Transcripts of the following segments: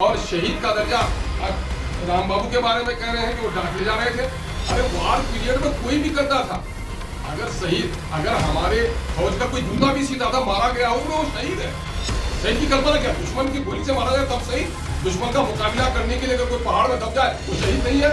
और शहीद का दर्जा राम बाबू के बारे में कह रहे हैं कि वो डांट ले जा रहे थे। अरे वार पीरियड में कोई भी करता था। अगर हमारे फौज का कोई जूता भी सीधा था मारा गया हो तो वो शहीद है। शहीद की कल्पना क्या, दुश्मन की गोली से मारा जाए तब सही, दुश्मन का मुकाबला करने के लिए अगर कोई पहाड़ में दब जाए वो शहीद नहीं है।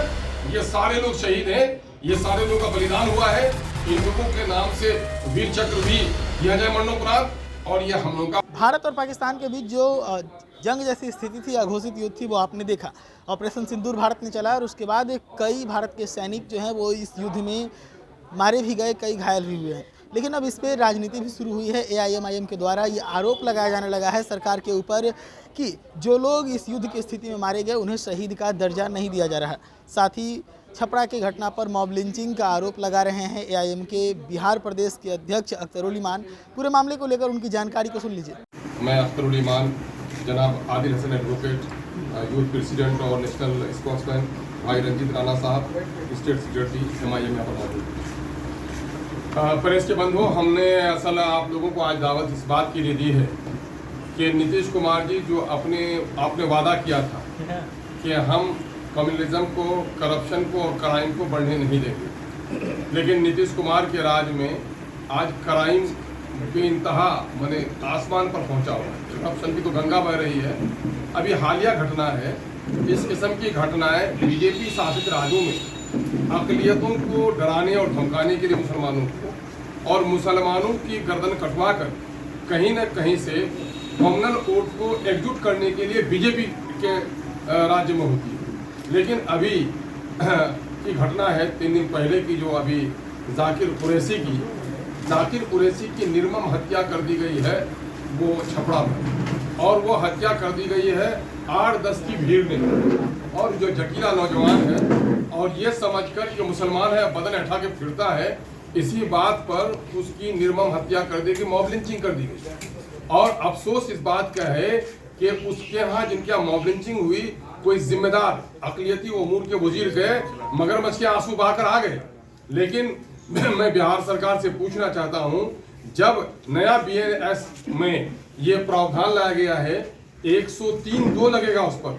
ये सारे लोग शहीद हैं, ये सारे लोगों का बलिदान हुआ है। इन लोगों के नाम से वीर चक्र भी दिया जाए मरणोपरांत। और ये हम लोग का भारत और पाकिस्तान के बीच जो जंग जैसी स्थिति थी, अघोषित युद्ध थी, वो आपने देखा। ऑपरेशन सिंदूर भारत ने चलाया और उसके बाद कई भारत के सैनिक जो हैं वो इस युद्ध में मारे भी गए, कई घायल भी हुए हैं। लेकिन अब इस पर राजनीति भी शुरू हुई है। AIMIM के द्वारा ये आरोप लगाया जाने लगा है सरकार के ऊपर कि जो लोग इस युद्ध की स्थिति में मारे गए उन्हें शहीद का दर्जा नहीं दिया जा रहा। साथ ही छपरा की घटना पर मॉब लिंचिंग का आरोप लगा रहे हैं AIM के बिहार प्रदेश के अध्यक्ष अख्तरुल ईमान। पूरे मामले को लेकर उनकी जानकारी को सुन लीजिए। मैं अख्तरुल ईमान, जनाब Adil Hasan advocate, youth president और नेशनल स्पोर्ट्समैन भाई रंजीत राणा साहब, स्टेट सेक्रेटरी MIM यहाँ पर मौजूद। प्रेस के बंधु, हमने असल आप लोगों को आज दावत इस बात के लिए दी है कि नीतीश कुमार जी जो आपने वादा किया था कि हम कम्युनिज्म को, करप्शन को और क्राइम को बढ़ने नहीं देंगे, लेकिन नीतीश कुमार के राज में आज क्राइम बेइंतहा माने आसमान पर पहुंचा हुआ है। करप्शन की तो गंगा बह रही है। अभी हालिया घटना है, इस किस्म की घटनाएं बीजेपी शासित राज्यों में अक़लियतों को डराने और धमकाने के लिए मुसलमानों को और मुसलमानों की गर्दन कटवा कर कहीं न कहीं से कम्युनल वोट को एकजुट करने के लिए बीजेपी के राज्य में होती है। लेकिन अभी की घटना है 3 दिन पहले की, जो अभी जाकिर कुरैशी की निर्मम हत्या कर दी गई है वो छपरा में, और वो हत्या कर दी गई है 8-10 की भीड़ में। और जो जकीला नौजवान है और ये समझकर कि मुसलमान है बदन उठा के फिरता है, इसी बात पर उसकी निर्मम हत्या कर दी गई, मॉब लिंचिंग कर दी गई। और अफसोस इस बात का है कि उसके यहाँ जिनके यहाँ मॉब लिंचिंग हुई, कोई जिम्मेदार अक़लियती उमूर के वजीर गए, मगरमच्छ के आंसू बहाकर आ गए। लेकिन मैं बिहार सरकार से पूछना चाहता हूं, जब नया BNS में ये प्रावधान लाया गया है 103(2) लगेगा उस पर,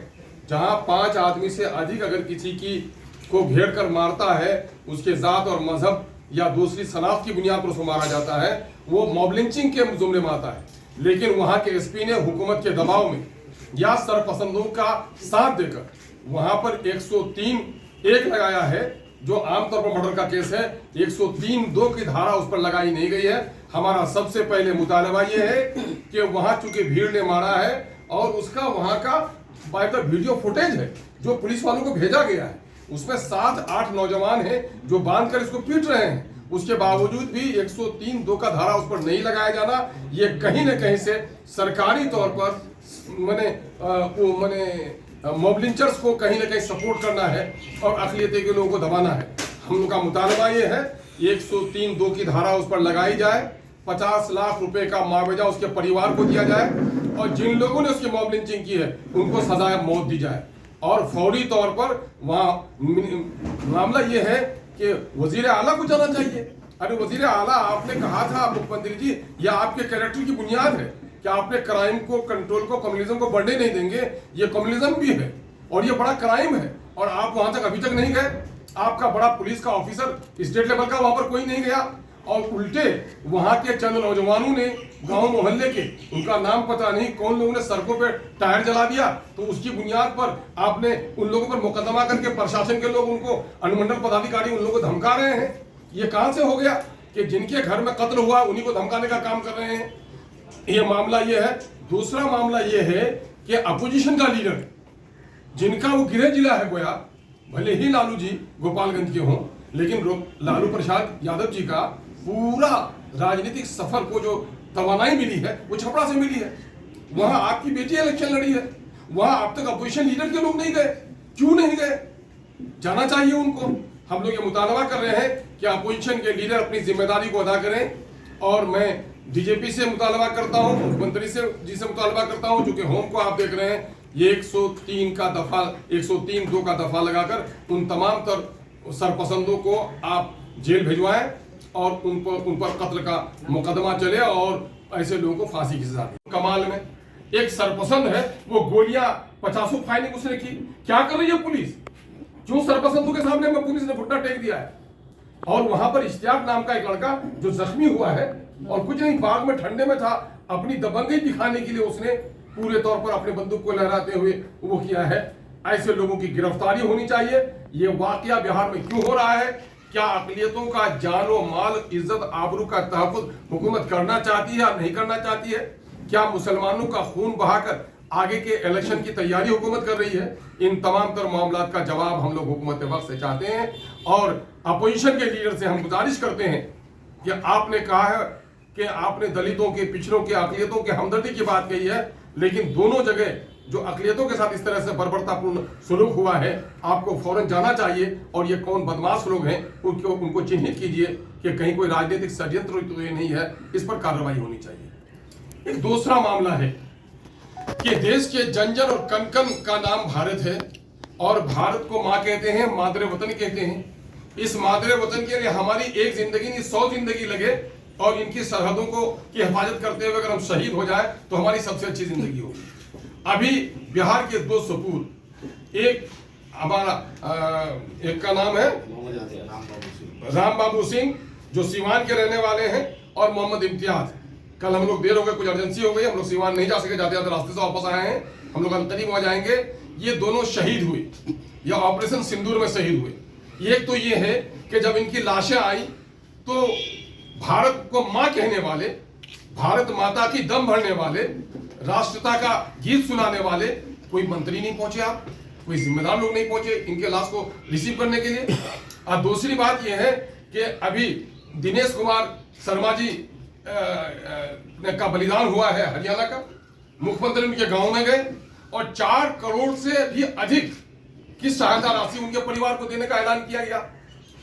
जहां 5 आदमी से अधिक अगर किसी की को घेर कर मारता है, उसके जात और मजहब या दूसरी शनाख्त की बुनियाद पर उसको मारा जाता है, वो मॉब लिंचिंग के जुमले में आता है। लेकिन वहां के SP ने हुकूमत के दबाव में या सरपसंदों का साथ देकर वहां पर 103(1) लगाया है, जो आमतौर पर मर्डर का केस है। 103(2) की धारा उस पर लगाई नहीं गई है। हमारा सबसे पहले मुतालबा ये है कि वहां चूंकि भीड़ ने मारा है और उसका वहां का बाकायदा वीडियो फुटेज है जो पुलिस वालों को भेजा गया है, उसमें 7-8 नौजवान हैं जो बांध कर इसको पीट रहे हैं। उसके बावजूद भी 103(2) का धारा उस पर नहीं लगाया जाना, ये कहीं न कहीं से सरकारी तौर पर मॉब लिंचर्स को कहीं न कहीं सपोर्ट करना है और अक़लियती के लोगों को दबाना है। हम लोग का मुतालबा ये है 103(2) की धारा उस पर लगाई जाए, 50 लाख रुपए का मुआवजा उसके परिवार को दिया जाए, और जिन लोगों ने उसकी मॉब लिंचिंग की है उनको सजाए मौत दी जाए। और फौरी तौर पर वहाँ मामला ये है कि वजीर आला को जाना चाहिए। अरे वजीर आला, आपने कहा था मुख्यमंत्री जी, यह आपके कैरेक्टर की बुनियाद है कि आपने क्राइम को, कंट्रोल को, कम्युनिज्म को बढ़ने नहीं देंगे। ये कम्युनिज्म भी है और ये बड़ा क्राइम है, और आप वहां तक अभी तक नहीं गए। आपका बड़ा पुलिस का ऑफिसर स्टेट लेवल का वहां पर कोई नहीं गया, और उल्टे वहां के चंद नौजवानों ने गांव मोहल्ले के, उनका नाम पता नहीं कौन लोगों ने सड़कों पे टायर जला दिया, तो उसकी बुनियाद पर आपने उन लोगों पर मुकदमा करके प्रशासन के लोग, उनको अनुमंडल पदाधिकारी उन लोगों को धमका रहे हैं। ये कहां से हो गया कि जिनके घर में कत्ल हुआ उन्हीं को धमकाने का काम कर रहे हैं? ये मामला ये है। दूसरा मामला ये है कि अपोजिशन का लीडर जिनका वो गृह जिला है गोया, भले ही लालू जी गोपालगंज के हों, लेकिन लालू प्रसाद यादव जी का पूरा राजनीतिक सफर को जो तवानाई मिली है वो छपरा से मिली है। वहां आपकी बेटी इलेक्शन लड़ी है, वहां अब तक अपोजिशन लीडर के लोग नहीं गए। क्यों नहीं गए? जाना चाहिए उनको। हम लोग ये मुतालबा कर रहे हैं कि अपोजिशन के लीडर अपनी जिम्मेदारी को अदा करें। और मैं DGP से मुतालबा करता हूं, मुख्यमंत्री जी से मुतालबा करता हूं, चूंकि होम को आप देख रहे हैं, ये 103(2) का दफा लगाकर उन तमाम सरपसंदों को आप जेल भिजवाएं और उन पर कत्ल का मुकदमा चले और ऐसे लोगों को फांसी की सजा दी। कमाल में एक सरपसंद है, वो गोलियां 50 फायरिंग उसने की। क्या कर रही है पुलिस? क्यों सरपसंदों के सामने में पुलिस ने घुटना टेक दिया है? और वहां पर इश्तियाक नाम का एक लड़का जो जख्मी हुआ है और कुछ नहीं, बाग में ठंडे में था, अपनी दबंगई दिखाने के लिए उसने पूरे तौर पर अपने बंदूक को लहराते हुए वो किया है। ऐसे लोगों की गिरफ्तारी होनी चाहिए। ये वाकया बिहार में क्यों हो रहा है? क्या अकलियतों का जानो माल, इज्जत, आबरू का तहफ्फुज हुकूमत करना चाहती है या नहीं करना चाहती है? क्या मुसलमानों का खून बहाकर आगे के इलेक्शन की तैयारी हुकूमत कर रही है? इन तमाम तर मामला का जवाब हम लोग हुकूमत वक्त से चाहते हैं और अपोजिशन के लीडर से हम गुजारिश करते हैं कि आपने कहा है कि आपने दलितों के, पिछड़ों के, अकलियतों के हमदर्दी की बात कही है, लेकिन दोनों जगह जो अकलियतों के साथ इस तरह से बर्बरतापूर्ण सलूक हुआ है, आपको फौरन जाना चाहिए और ये कौन बदमाश लोग हैं उनको चिन्हित कीजिए कि कहीं कोई राजनीतिक षड्यंत्र तो ये नहीं है, इस पर कार्रवाई होनी चाहिए। एक दूसरा मामला है कि देश के जंजर और कनकन का नाम भारत है और भारत को माँ कहते हैं, मादरे वतन कहते हैं। इस मादरे वतन के लिए हमारी एक जिंदगी नहीं 100 जिंदगी लगे और इनकी सरहदों को की हिफाजत करते हुए अगर हम शहीद हो जाए तो हमारी सबसे अच्छी जिंदगी होगी। अभी बिहार के 2 सपूत, एक हमारा एक का नाम है राम बाबू सिंह जो सीवान के रहने वाले हैं और मोहम्मद इम्तियाज। कल हम लोग देर हो गए, कुछ अर्जेंसी हो गई, हम लोग सीवान नहीं जा सके, जाते जाते रास्ते से वापस आए हैं, हम लोग करीब हो जाएंगे। ये दोनों शहीद हुए या ऑपरेशन सिंदूर में शहीद हुए। एक तो ये है कि जब इनकी लाशें आई तो भारत को मां कहने वाले, भारत माता की दम भरने वाले, राष्ट्रता का गीत सुनाने वाले कोई मंत्री नहीं पहुंचे, आप कोई जिम्मेदार लोग नहीं पहुंचे इनके लाश को रिसीव करने के लिए। और दूसरी बात यह है कि अभी दिनेश कुमार शर्मा जी का बलिदान हुआ है हरियाणा का। मुख्यमंत्री उनके गांव में गए और 4 करोड़ से भी अधिक की सहायता राशि उनके परिवार को देने का ऐलान किया गया।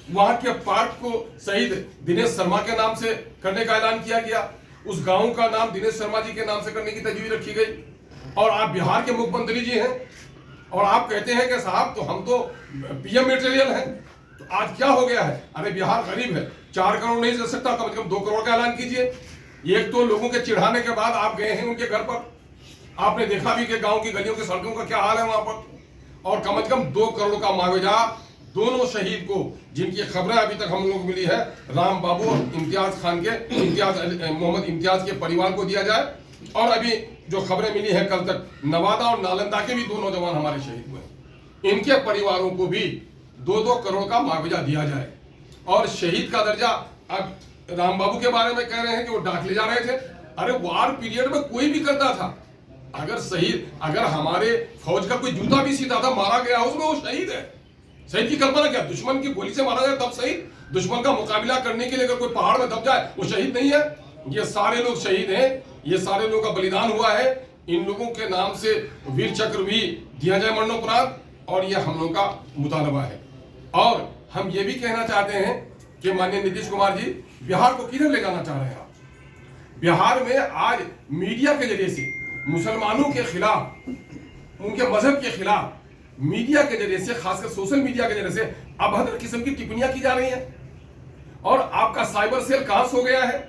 वहां के पार्क को शहीद दिनेश शर्मा के नाम से करने का ऐलान किया गया। उस गांव का नाम दिनेश शर्मा जी के नाम से करने की तजवीज रखी गई। और आप बिहार के मुख्यमंत्री जी हैं और आप कहते हैं कि साहब तो हम तो पीएम मटेरियल हैं। तो आज क्या हो गया है? अरे बिहार गरीब है, 4 करोड़ नहीं दे सकता, कम से कम 2 करोड़ का ऐलान कीजिए। एक तो लोगों के चिढ़ाने के बाद आप गए हैं उनके घर पर, आपने देखा भी कि गांव की गलियों की सड़कों का क्या हाल है वहां पर, और कम से कम 2 करोड़ का मुआवजा दोनों शहीद को, जिनकी खबरें अभी तक हम लोग मिली है, राम बाबू और इम्तियाज खान के, मोहम्मद इम्तियाज के परिवार को दिया जाए। और अभी जो खबरें मिली है कल तक, नवादा और नालंदा के भी 2 नौजवान हमारे शहीद हुए, इनके परिवारों को भी 2-2 करोड़ का मुआवजा दिया जाए। और शहीद का दर्जा, अब राम बाबू के बारे में कह रहे हैं कि वो डाक ले जा रहे थे। अरे वार पीरियड में कोई भी करता था, अगर शहीद, अगर हमारे फौज का कोई जूता भी सीधा था, मारा गया उसमें, वो शहीद है। शहीद की कल्पना क्या? दुश्मन की गोली से मारा जाए तब शहीद? दुश्मन का मुकाबला करने के लिए अगर कोई पहाड़ में दब जाए वो शहीद नहीं है? ये सारे लोग शहीद हैं, ये सारे लोगों का बलिदान हुआ है। इन लोगों के नाम से वीर चक्र भी दिया जाए मरणोपरांत, और ये हम लोगों का मुतालबा है। और हम ये भी कहना चाहते हैं कि माननीय नीतीश कुमार जी, बिहार को किधर ले जाना चाह रहे हैं आप? बिहार में आज मीडिया के जरिए से मुसलमानों के खिलाफ, उनके मजहब के खिलाफ मीडिया के जरिए से, खासकर सोशल मीडिया के जरिए से अभद्र किस्म की टिप्पणियां की जा रही हैं। और आपका साइबर सेल कहां हो गया है,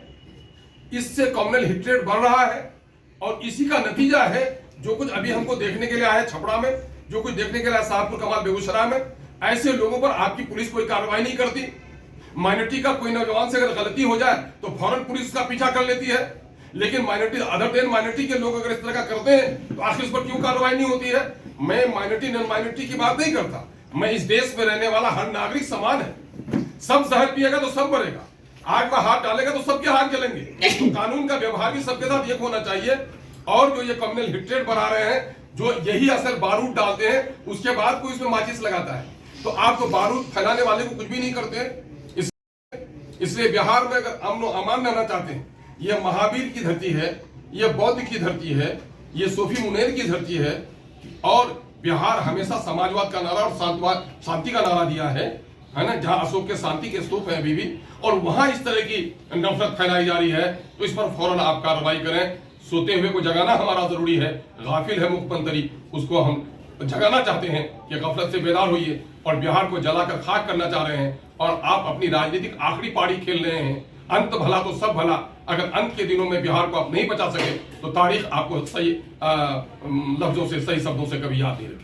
इससे कम्युनल हेट्रेड बढ़ रहा है। और इसी का नतीजा है जो कुछ अभी हमको देखने के लिए आया है छपरा में, जो कुछ देखने के लिए आया साहपुर कमाल बेगूसराय में। ऐसे लोगों पर आपकी पुलिस कोई कार्रवाई नहीं करती। माइनॉरिटी का कोई नौजवान से अगर गलती हो जाए तो फौरन पुलिस उसका पीछा कर लेती है, लेकिन माइनॉरिटी, अदर देन माइनॉरिटी के लोग अगर इस तरह का करते हैं तो आखिर उस पर क्यों कार्रवाई नहीं होती है? मैं माइनॉरिटी नॉन माइनॉरिटी की बात नहीं करता, मैं इस देश में रहने वाला हर नागरिक समान है। सब जहर पिएगा तो सब मरेगा, आग में हाथ डालेगा तो सबके हाथ जलेंगे। तो कानून का व्यवहार भी सबके साथ एक होना चाहिए। और जो ये कम्युनल हेट्रेड बढ़ा रहे हैं, जो यही असर बारूद डालते हैं, उसके बाद कोई इसमें माचिस लगाता है, तो आप तो बारूद फैलाने वाले को कुछ भी नहीं करते। इसलिए बिहार में अगर अमन और अमान रहना चाहते हैं, ये महावीर की धरती है, ये बौद्ध की धरती है, ये सूफी मुनेर की धरती है। और बिहार हमेशा समाजवाद का नारा और शांति का नारा दिया है ना, जहां अशोक के शांति के स्तूप है अभी भी, और वहां इस तरह की नफरत फैलाई जा रही है, तो इस पर फौरन आप कार्रवाई करें। सोते हुए को जगाना हमारा जरूरी है, गाफिल है मुख्यमंत्री, उसको हम जगाना चाहते हैं कि गफलत से बेदार होइए। और बिहार को जलाकर खाक करना चाह रहे हैं और आप अपनी राजनीतिक आखिरी पारी खेल रहे हैं। अंत भला तो सब भला, अगर अंत के दिनों में बिहार को आप नहीं बचा सके तो तारीख आपको सही लफ्जों से, सही शब्दों से कभी याद नहीं रखेगी।